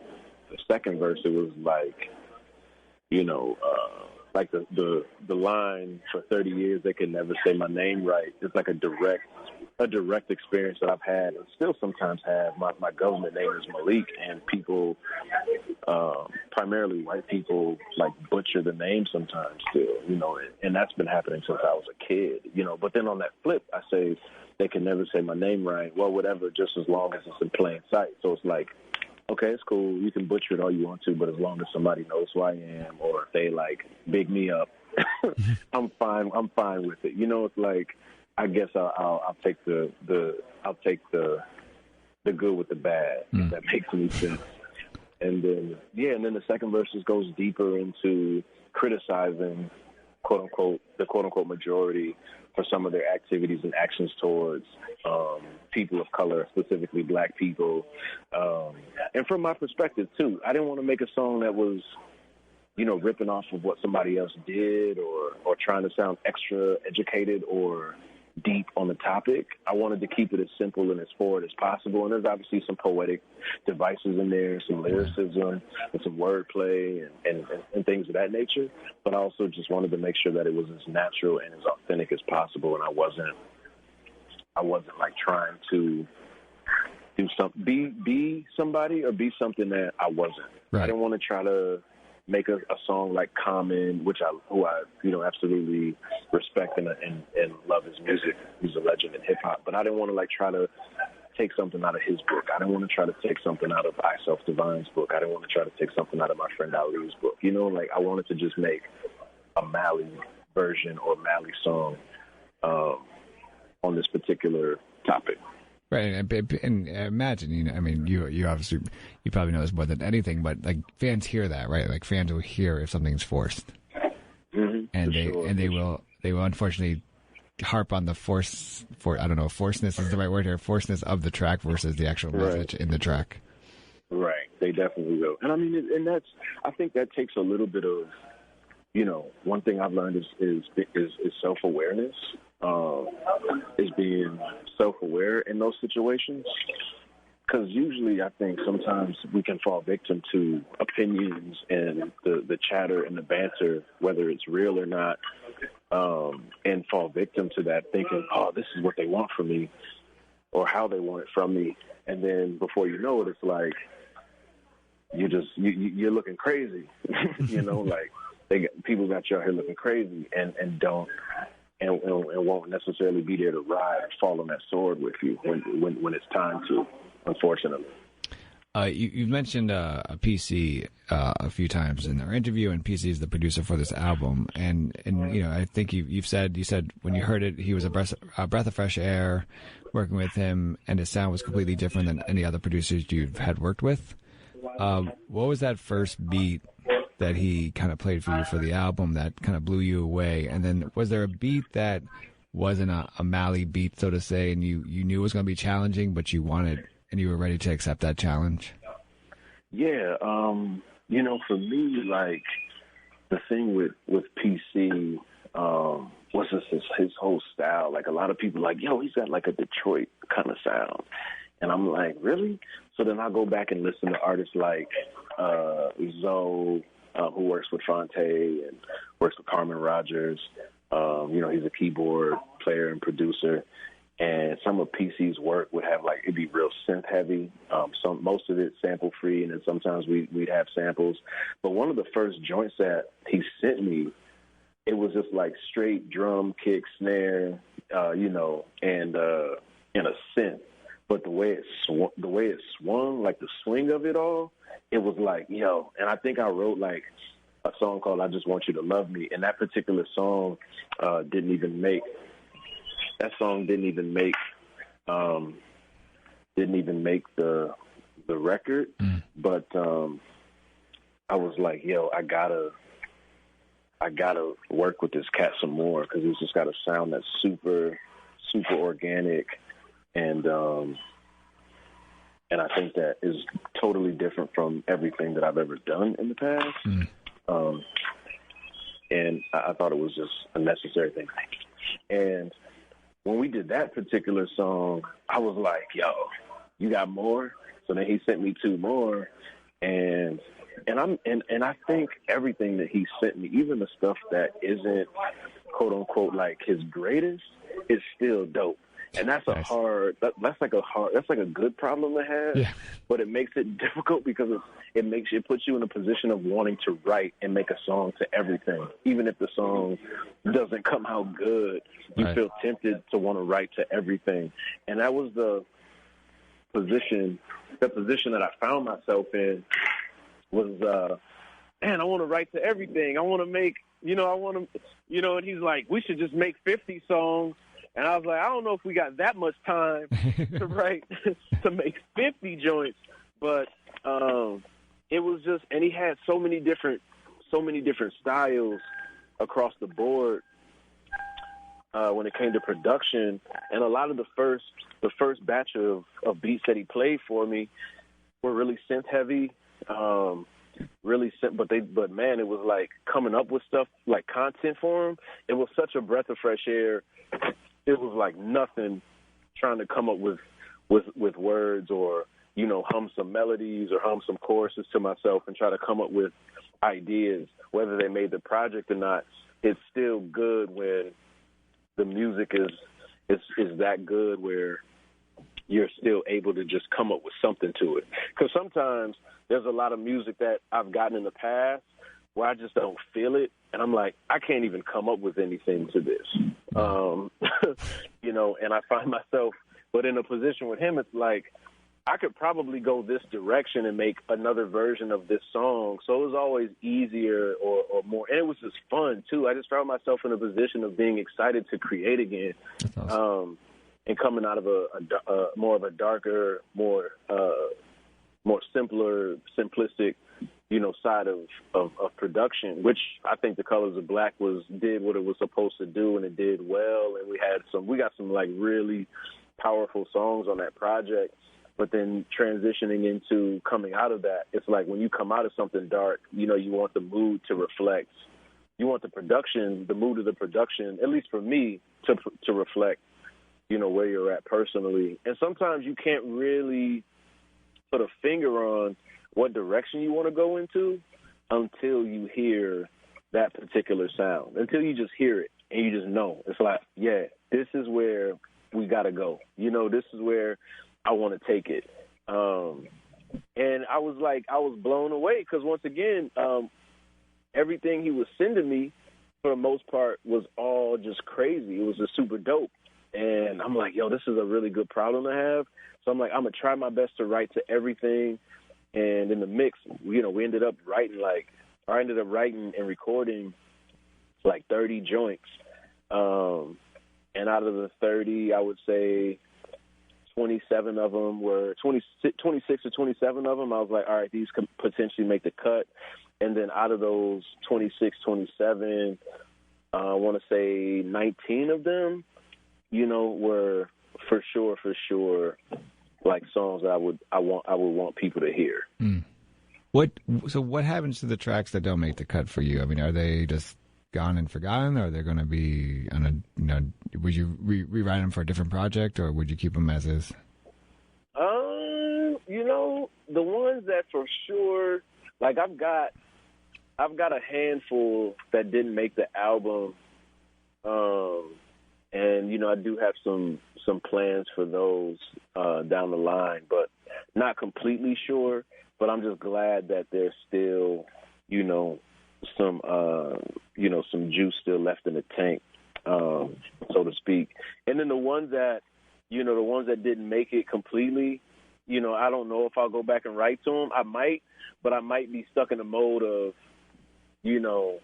the second verse, it was like, like the line, for 30 years they could never say my name right. It's like a direct experience that I've had and still sometimes have. My government name is Malik, and people, primarily white people, like butcher the name sometimes still, and that's been happening since I was a kid, But then on that flip, I say they can never say my name right. Well, whatever, just as long as it's in plain sight. So it's like, okay, it's cool. You can butcher it all you want to, but as long as somebody knows who I am, or if they like big me up, I'm fine with it. It's like, I guess I'll take the good with the bad, if that makes any sense. And then the second verse just goes deeper into criticizing, quote unquote, the quote unquote majority for some of their activities and actions towards people of color, specifically black people. And from my perspective too, I didn't want to make a song that was, ripping off of what somebody else did, or trying to sound extra educated or deep on the topic. I wanted to keep it as simple and as forward as possible. And there's obviously some poetic devices in there, some lyricism and some wordplay and things of that nature. But I also just wanted to make sure that it was as natural and as authentic as possible. And I wasn't like trying to do something, be somebody or be something that I wasn't. Right. I didn't want to try to make a song like Common, who I absolutely respect and love his music. He's a legend in hip hop. But I didn't want to like try to take something out of his book. I didn't want to try to take something out of I Self Divine's book. I didn't want to try to take something out of my friend Ali's book. I wanted to just make a MaLLY version or MaLLY song on this particular topic. Right, and imagine, you obviously, you probably know this more than anything, but like fans hear that, right? Like fans will hear if something's forced, and they will unfortunately harp on the I don't know if forcedness is the right word here, forcedness of the track versus the actual message in the track. Right, they definitely will, and I think that takes a little bit of, one thing I've learned is self-awareness. Is being self-aware in those situations, because usually I think sometimes we can fall victim to opinions and the chatter and the banter, whether it's real or not, and fall victim to that, thinking, oh, this is what they want from me or how they want it from me, and then before you know it, it's like you're looking crazy, like people got you out here looking crazy and don't. And won't necessarily be there to ride or fall on that sword with you when it's time to, unfortunately. You've mentioned PC a few times in our interview, and PC is the producer for this album. And I think you said when you heard it, he was a breath of fresh air working with him, and his sound was completely different than any other producers you've had worked with. what was that first beat that he kind of played for you for the album that kind of blew you away? And then was there a beat that wasn't a MaLLY beat, so to say, and you knew it was going to be challenging, but you wanted and you were ready to accept that challenge? Yeah, you know, for me, like, the thing with PC was just his whole style. Like, a lot of people like, yo, he's got like a Detroit kind of sound. And I'm like, really? So then I go back and listen to artists like Zoe, who works with Fonte and works with Carmen Rogers. You know, he's a keyboard player and producer. And some of PC's work would have, like, it'd be real synth heavy. Most of it sample free, and then sometimes we'd have samples. But one of the first joints that he sent me, it was just like straight drum, kick, snare, you know, and a synth. But the way it swung, like the swing of it all, it was like, yo. And I think I wrote like a song called "I Just Want You to Love Me," and that particular song didn't even make the record. But I was like, yo, I gotta work with this cat some more, because he's just got a sound that's super, super organic, and I think that is totally different from everything that I've ever done in the past. And I thought it was just a necessary thing. And when we did that particular song, I was like, yo, you got more? So then he sent me 2 more, and I think everything that he sent me, even the stuff that isn't quote unquote like his greatest, is still dope. And that's that's like a good problem to have. Yeah. But it makes it difficult because it puts you in a position of wanting to write and make a song to everything. Even if the song doesn't come out good, you feel tempted to want to write to everything. And that was the position that I found myself in, was, man, I want to write to everything. I want to make, and he's like, we should just make 50 songs. And I was like, I don't know if we got that much time to write, to make 50 joints. But it was just, and he had so many different styles across the board when it came to production. And a lot of the first batch of beats that he played for me were really synth heavy, but man, it was like coming up with stuff like content for him. It was such a breath of fresh air. It was like nothing trying to come up with words or, hum some melodies or hum some choruses to myself and try to come up with ideas, whether they made the project or not. It's still good when the music is that good where you're still able to just come up with something to it. Because sometimes there's a lot of music that I've gotten in the past where I just don't feel it, and I'm like, I can't even come up with anything to this. And I find myself, but in a position with him, it's like, I could probably go this direction and make another version of this song. So it was always easier or more, and it was just fun too. I just found myself in a position of being excited to create again. That's awesome. And coming out of a more of a darker, more simplistic, side of production, which I think The Colors of Black did what it was supposed to do, and it did well. And we got some like really powerful songs on that project. But then transitioning into coming out of that, it's like when you come out of something dark, you want the mood to reflect. You want the mood of the production, at least for me, to reflect, where you're at personally. And sometimes you can't really put a finger on what direction you want to go into until you hear that particular sound, until you just hear it and you just know. It's like, yeah, this is where we got to go. This is where I want to take it. And I was blown away because, once again, everything he was sending me, for the most part, was all just crazy. It was just super dope. And I'm like, yo, this is a really good problem to have. So I'm like, I'm going to try my best to write to everything. And in the mix, we ended up writing and recording like 30 joints. And out of the 30, I would say 27 of them were 26 or 27 of them. I was like, all right, these could potentially make the cut. And then out of those 26, 27, I want to say 19 of them, you know, were for sure, like songs I would want people to hear. Mm. So what happens to the tracks that don't make the cut for you? I mean, are they just gone and forgotten, or are they going to be on a, you know, would you rewrite them for a different project, or would you keep them as is? You know, the ones that for sure, like I've got a handful that didn't make the album, and you know, I do have some plans for those down the line, but not completely sure. But I'm just glad that there's still, you know, some juice still left in the tank, so to speak. And then the ones that didn't make it completely, you know, I don't know if I'll go back and write to them. I might, but I might be stuck in the mode of, you know,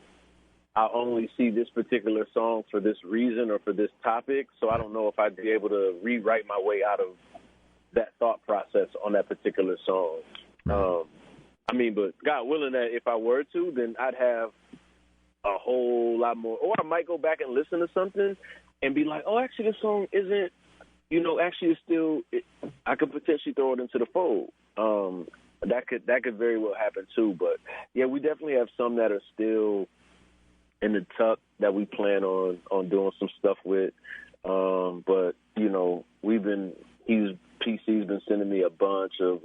I only see this particular song for this reason or for this topic. So I don't know if I'd be able to rewrite my way out of that thought process on that particular song. I mean, but God willing that if I were to, then I'd have a whole lot more. Or I might go back and listen to something and be like, oh, actually, this song isn't, you know, actually it's still, I could potentially throw it into the fold. That could very well happen too. But yeah, we definitely have some that are still in the tuck that we plan on doing some stuff with. But you know, PC's been sending me a bunch of,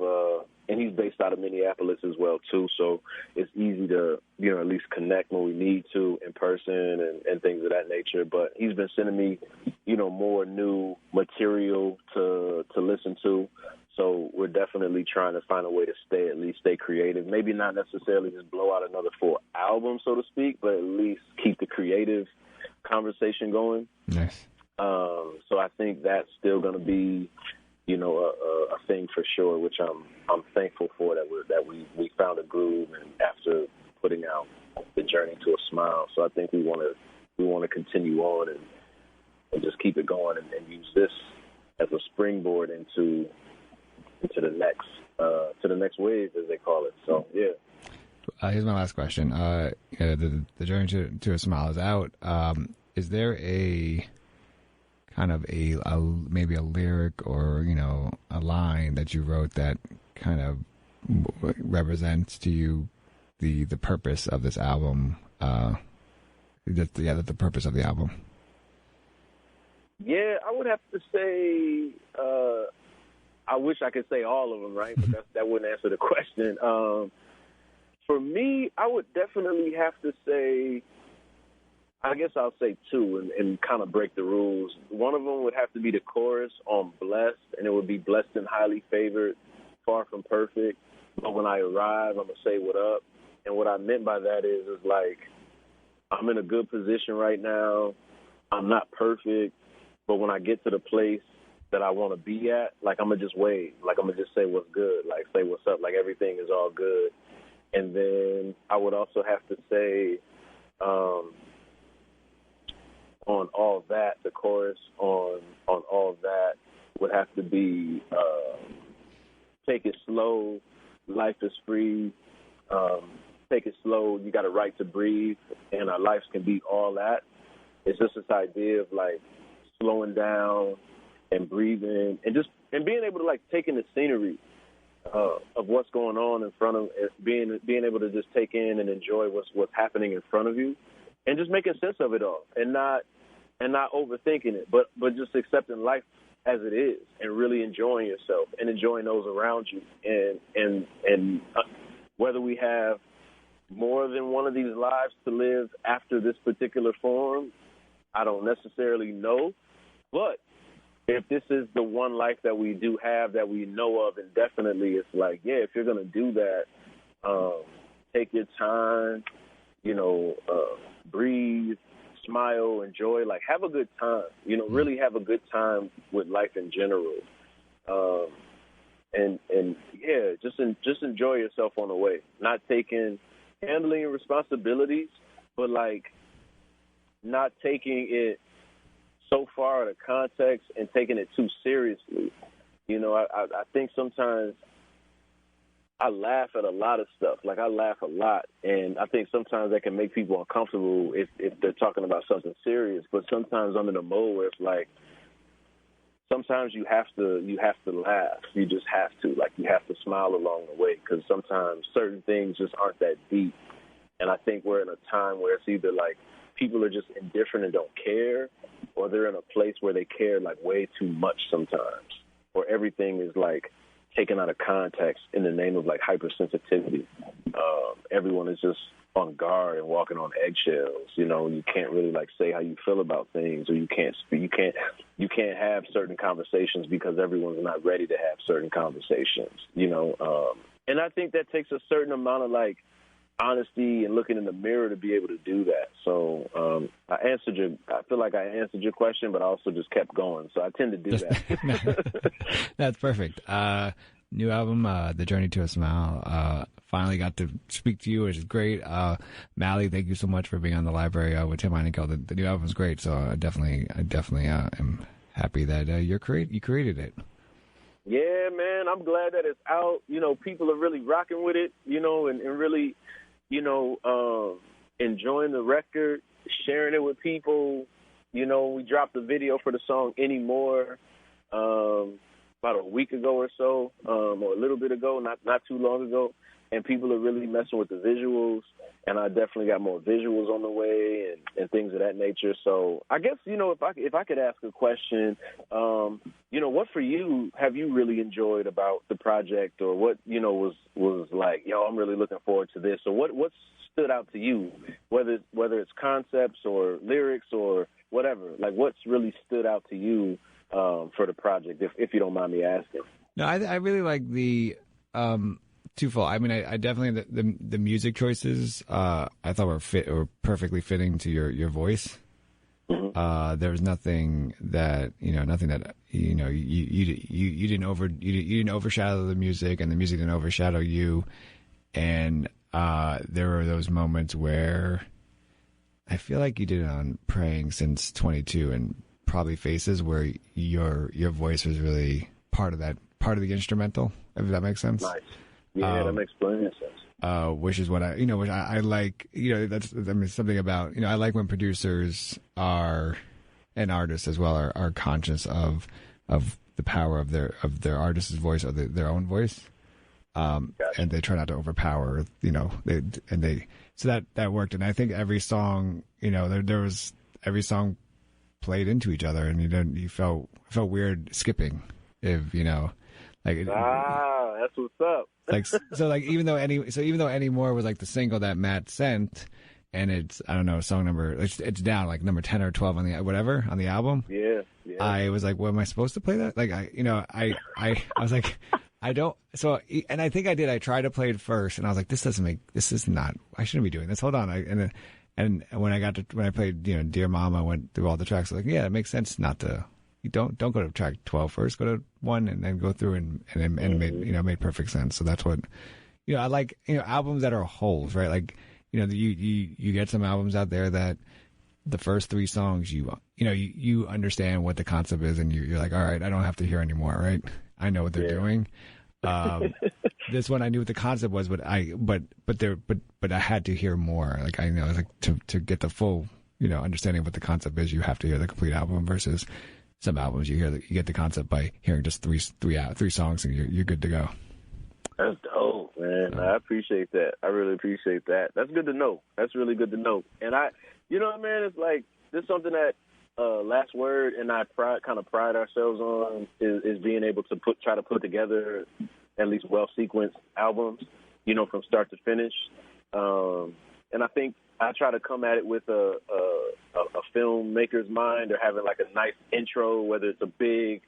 and he's based out of Minneapolis as well too. So it's easy to, you know, at least connect when we need to in person and things of that nature. But he's been sending me, you know, more new material to listen to. So we're definitely trying to find a way to stay creative. Maybe not necessarily just blow out another full album, so to speak, but at least keep the creative conversation going. Nice. So I think that's still going to be, you know, a thing for sure, which I'm thankful for that we found a groove, and after putting out the Journey to a Smile. So I think we want to continue on and just keep it going and use this as a springboard into the next wave, as they call it. So yeah. Here's my last question. The Journey to a Smile is out. Is there a kind of a maybe a lyric or, you know, a line that you wrote that kind of represents to you the purpose of this album? The purpose of the album. Yeah, I would have to say. I wish I could say all of them, right? But that wouldn't answer the question. For me, I would definitely have to say, I guess I'll say two and kind of break the rules. One of them would have to be the chorus on Blessed, and it would be blessed and highly favored, far from perfect. But when I arrive, I'm going to say what up. And what I meant by that is like, I'm in a good position right now. I'm not perfect, but when I get to the place that I want to be at, like, I'm going to just wave. Like, I'm going to just say what's good, like, say what's up, like everything is all good. And then I would also have to say, on All That, the chorus on All That would have to be take it slow, life is free, take it slow, you got a right to breathe, and our lives can be all that. It's just this idea of like slowing down and breathing and being able to like take in the scenery of what's going on in front of, being able to just take in and enjoy what's happening in front of you, and just making sense of it all, and not overthinking it, but just accepting life as it is, and really enjoying yourself and enjoying those around you, and whether we have more than one of these lives to live after this particular form, I don't necessarily know, but if this is the one life that we do have that we know of indefinitely, it's like, yeah, if you're going to do that, take your time, you know, breathe, smile, enjoy, like have a good time, you know, really have a good time with life in general. And yeah, just enjoy yourself on the way, not handling your responsibilities, but like not taking it so far out of context and taking it too seriously. You know, I think sometimes I laugh at a lot of stuff. Like, I laugh a lot, and I think sometimes that can make people uncomfortable if they're talking about something serious. But sometimes I'm in a mode where it's like, sometimes you have to laugh. You just have to. Like, you have to smile along the way, because sometimes certain things just aren't that deep. And I think we're in a time where it's either like people are just indifferent and don't care, or they're in a place where they care like way too much sometimes, or everything is like taken out of context in the name of like hypersensitivity. Everyone is just on guard and walking on eggshells. You know, you can't really like say how you feel about things, or you can't have certain conversations because everyone's not ready to have certain conversations. You know, and I think that takes a certain amount of like honesty and looking in the mirror to be able to do that. So I feel like I answered your question, but I also just kept going. So I tend to do that. That's perfect. New album, The Journey to a Smile. Finally got to speak to you, which is great. MaLLY, thank you so much for being on the library with Tim Einenkel. The new album is great, so I definitely am happy that you created it. Yeah, man, I'm glad that it's out. You know, people are really rocking with it, you know, and really, you know, enjoying the record, sharing it with people. You know, we dropped the video for the song Anymore about a week ago or so, or a little bit ago, not too long ago, and people are really messing with the visuals, and I definitely got more visuals on the way and things of that nature. So I guess, you know, if I could ask a question, you know, what for you have you really enjoyed about the project, or what, you know, was like, yo, I'm really looking forward to this, or what stood out to you, whether it's concepts or lyrics or whatever, like what's really stood out to you for the project, if you don't mind me asking? No, I really like the twofold. I mean, I definitely the music choices I thought were perfectly fitting to your voice. Mm-hmm. There was nothing that you didn't overshadow the music, and the music didn't overshadow you. And there were those moments where I feel like you did it on Praying Since 22 and probably Faces, where your voice was really part of the instrumental, if that makes sense. Nice. Yeah, that makes plenty of sense. Which is what I like, you know, something about, you know, I like when producers are, and artists as well, are conscious of the power of their artist's voice, or their own voice. Gotcha. And they try not to overpower, you know, so that worked. And I think every song, you know, there was every song played into each other, and you felt weird skipping, if you know, like that's what's up. Like, so like even though Anymore was like the single that Matt sent, and it's, I don't know, song number, it's down like number 10 or 12 on the album. Yeah. I was like, well, am I supposed to play that? Like, I was like, I don't. So, and I think I did. I tried to play it first, and I was like, this is not. I shouldn't be doing this. Hold on. And when I played, you know, Dear Mama, I went through all the tracks. Like, yeah, it makes sense not to. You don't go to track 12 first. Go to 1 and then go through and made perfect sense. So that's what, you know, I like, you know, albums that are wholes, right? Like, you know, you get some albums out there that the first 3 songs you understand what the concept is, and you're like, all right, I don't have to hear anymore, right? I know what they're doing. This one I knew what the concept was, but I had to hear more. Like, I know, like to get the full, you know, understanding of what the concept is, you have to hear the complete album, versus some albums you get the concept by hearing just three songs and you're good to go. That's dope, man. I appreciate that. I really appreciate that. That's good to know. That's really good to know. And you know, man, it's like, this is something that Last Word and I pride ourselves on is being able to try to put together at least well-sequenced albums, you know, from start to finish. And I think I try to come at it with a filmmaker's mind, or having like a nice intro, whether it's a big,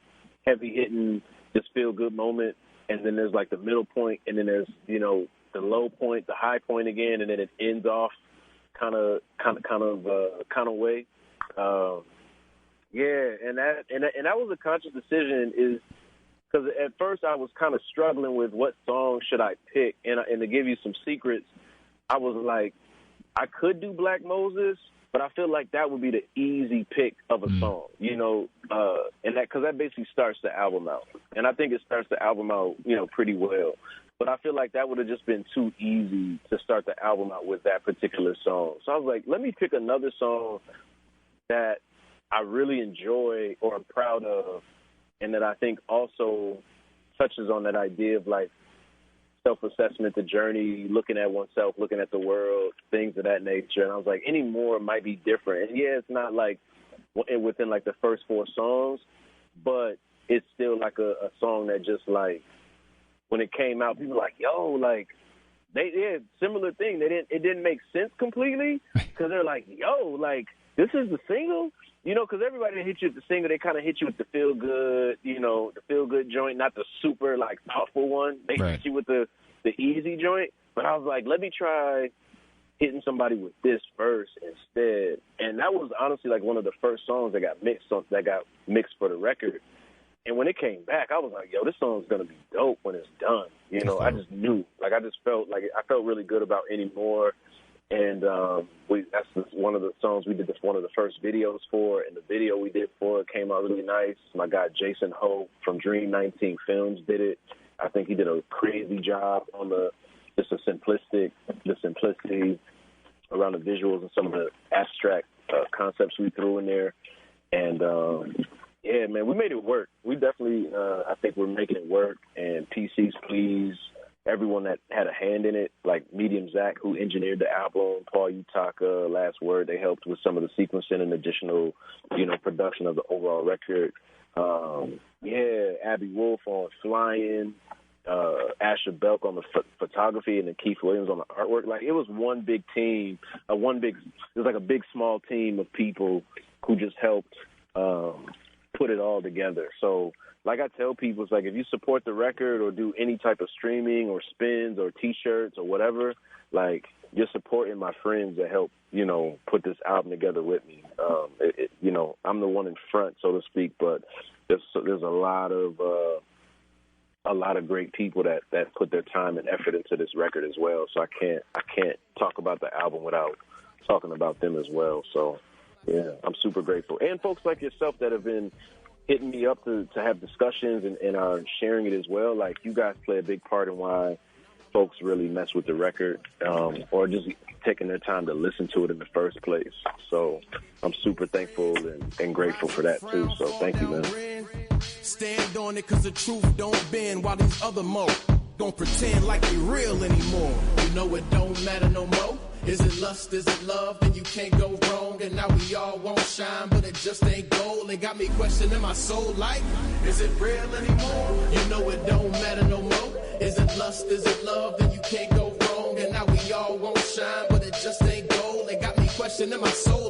heavy-hitting, just feel-good moment, and then there's like the middle point, and then there's, you know, the low point, the high point again, and then it ends off kind of way. Yeah, and that was a conscious decision, is because at first I was kind of struggling with what song should I pick, and to give you some secrets, I was like, I could do Black Moses, But I feel like that would be the easy pick of a song, you know, and that, because that basically starts the album out. And I think it starts the album out, you know, pretty well. But I feel like that would have just been too easy to start the album out with that particular song. So I was like, let me pick another song that I really enjoy or am proud of, and that I think also touches on that idea of, like, self-assessment, the journey, looking at oneself, looking at the world, things of that nature. And I was like, any more might be different. And yeah, it's not like within like the first 4 songs, but it's still like a song that just, like, when it came out, people were like, yo, like, they did similar thing. It didn't make sense completely, because they're like, yo, like, this is the single? You know, because everybody that hit you with the single, they kind of hit you with the feel-good, you know, the feel-good joint, not the super, like, thoughtful one. They hit you with the easy joint. But I was like, let me try hitting somebody with this first instead. And that was honestly, like, one of the first songs that got mixed for the record. And when it came back, I was like, yo, this song's going to be dope when it's done. You know, I just knew. Like, I just felt like I felt really good about Any More. And that's one of the songs we did one of the first videos for, and the video we did for it came out really nice. My guy Jason Ho from Dream 19 Films did it. I think he did a crazy job on the simplicity around the visuals and some of the abstract concepts we threw in there. And yeah, man, we made it work. We definitely, I think we're making it work. And PCs, please. Everyone that had a hand in it, like Medium Zach, who engineered the album, Paul Utaka, Last Word, they helped with some of the sequencing and additional, you know, production of the overall record. Abby Wolf on flying, Asher Belk on the photography, and then Keith Williams on the artwork. Like, it was one big team, it was like a big, small team of people who just helped put it all together. So, like I tell people, it's like, if you support the record or do any type of streaming or spins or T-shirts or whatever, like, you're supporting my friends that help, you know, put this album together with me. You know, I'm the one in front, so to speak, but there's a lot of great people that put their time and effort into this record as well. So I can't talk about the album without talking about them as well. So yeah, I'm super grateful. And folks like yourself that have been hitting me up to have discussions and are sharing it as well. Like, you guys play a big part in why folks really mess with the record, or just taking their time to listen to it in the first place. So I'm super thankful and grateful for that too. So thank you, man. Stand on it, cause the truth don't bend, while these other mo don't pretend like they real anymore. You know it don't matter no more. Is it lust, is it love? Then you can't go wrong. And now we all won't shine, but it just ain't gold. It got me questioning my soul like, is it real anymore? You know it don't matter no more. Is it lust, is it love? Then you can't go wrong. And now we all won't shine, but it just ain't gold. It got me questioning my soul